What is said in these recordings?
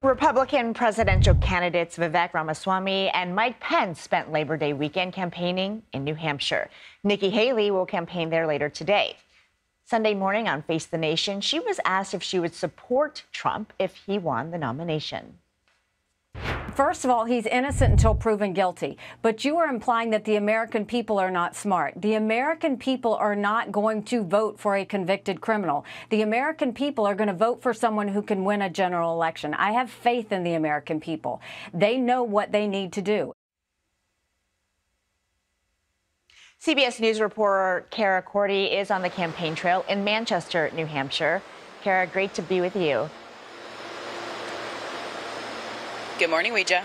Republican presidential candidates Vivek Ramaswamy and Mike Pence spent Labor Day weekend campaigning in New Hampshire. Nikki Haley will campaign there later today. Sunday morning on Face the Nation, she was asked if she would support Trump if he won the nomination. First of all, he's innocent until proven guilty. But you are implying that the American people are not smart. The American people are not going to vote for a convicted criminal. The American people are going to vote for someone who can win a general election. I have faith in the American people. They know what they need to do. CBS News reporter Cara Korte is on the campaign trail in Manchester, New Hampshire. Cara, great to be with you. Good morning, Ouija.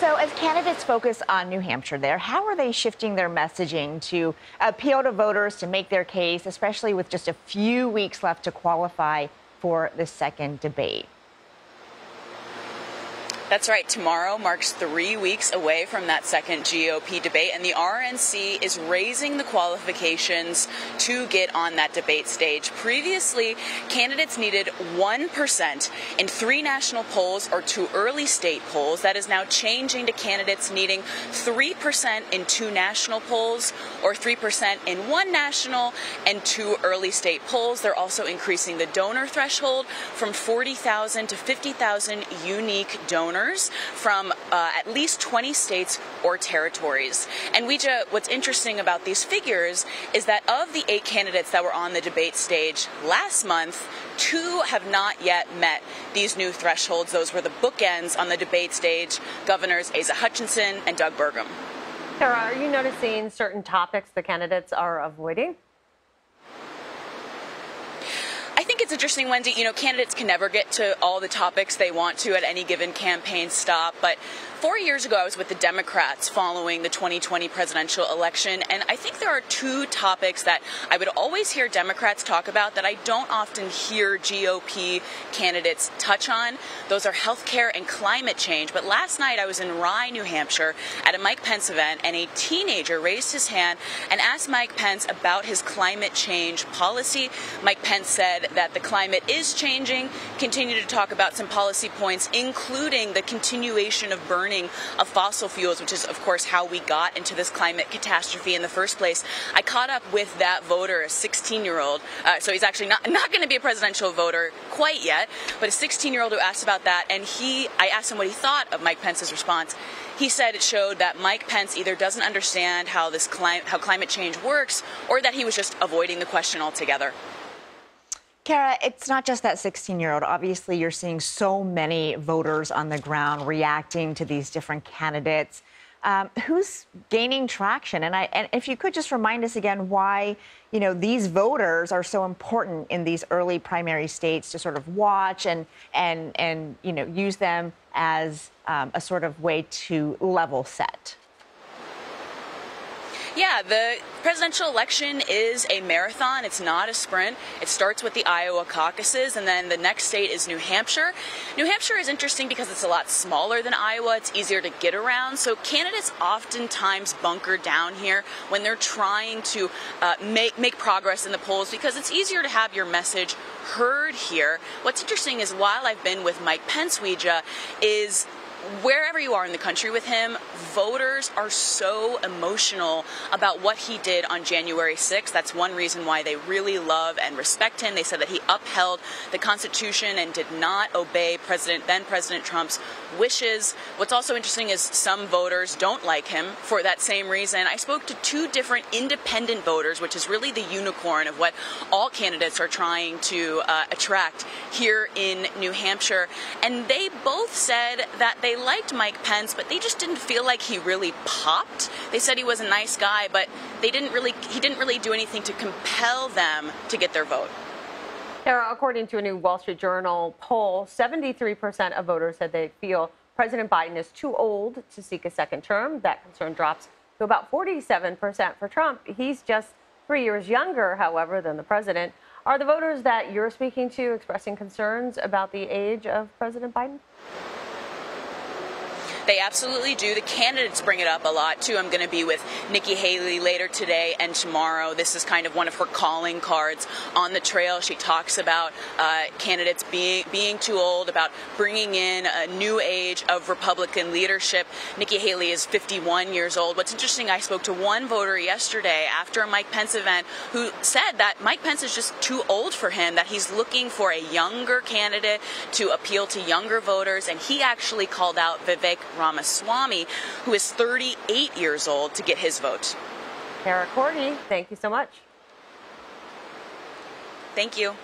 So as candidates focus on New Hampshire there, how are they shifting their messaging to appeal to voters to make their case, especially with just a few weeks left to qualify for the second debate? That's right. Tomorrow marks 3 weeks away from that second GOP debate, and the RNC is raising the qualifications to get on that debate stage. Previously, candidates needed 1% in 3 national polls or 2 early state polls. That is now changing to candidates needing 3% in 2 national polls or 3% in 1 national and 2 early state polls. They're also increasing the donor threshold from 40,000 to 50,000 unique donors from at least 20 states or territories. And Ouija, what's interesting about these figures is that of the 8 candidates that were on the debate stage last month, 2 have not yet met these new thresholds. Those were the bookends on the debate stage, Governors Asa Hutchinson and Doug Burgum. Cara, are you noticing certain topics the candidates are avoiding? I think it's interesting, Wendy. You know, candidates can never get to all the topics they want to at any given campaign stop. But 4 years ago, I was with the Democrats following the 2020 presidential election. And I think there are 2 topics that I would always hear Democrats talk about that I don't often hear GOP candidates touch on. Those are health care and climate change. But last night, I was in Rye, New Hampshire at a Mike Pence event, and a teenager raised his hand and asked Mike Pence about his climate change policy. Mike Pence said that the climate is changing, continue to talk about some policy points, including the continuation of burning of fossil fuels, which is, of course, how we got into this climate catastrophe in the first place. I caught up with that voter, a 16-year-old, so he's actually not going to be a presidential voter quite yet, but a 16-year-old who asked about that, and I asked him what he thought of Mike Pence's response. He said it showed that Mike Pence either doesn't understand how climate change works, or that he was just avoiding the question altogether. Cara, it's not just that 16-year-old. Obviously, you're seeing so many voters on the ground reacting to these different candidates. Who's gaining traction? And if you could just remind us again why, you know, these voters are so important in these early primary states to sort of watch and you know, use them as a sort of way to level set. Yeah, the presidential election is a marathon. It's not a sprint. It starts with the Iowa caucuses, and then the next state is New Hampshire. New Hampshire is interesting because it's a lot smaller than Iowa. It's easier to get around. So candidates oftentimes bunker down here when they're trying to make progress in the polls because it's easier to have your message heard here. What's interesting is while I've been with Mike Pence, Ouija, is wherever you are in the country with him, voters are so emotional about what he did on January 6th. That's one reason why they really love and respect him. They said that he upheld the Constitution and did not obey then President Trump's wishes. What's also interesting is some voters don't like him for that same reason. I spoke to 2 different independent voters, which is really the unicorn of what all candidates are trying to attract here in New Hampshire. And they both said that they liked Mike Pence, but they just didn't feel like he really popped. They said he was a nice guy, but he didn't really do anything to compel them to get their vote. Cara, according to a new Wall Street Journal poll, 73% of voters said they feel President Biden is too old to seek a second term. That concern drops to about 47% for Trump. He's just 3 years younger, however, than the president. Are the voters that you're speaking to expressing concerns about the age of President Biden? They absolutely do. The candidates bring it up a lot, too. I'm going to be with Nikki Haley later today and tomorrow. This is kind of one of her calling cards on the trail. She talks about candidates being too old, about bringing in a new age of Republican leadership. Nikki Haley is 51 years old. What's interesting, I spoke to one voter yesterday after a Mike Pence event who said that Mike Pence is just too old for him, that he's looking for a younger candidate to appeal to younger voters, and he actually called out Vivek Ramaswamy, who is 38 years old, to get his vote. Cara Korte, thank you so much. Thank you.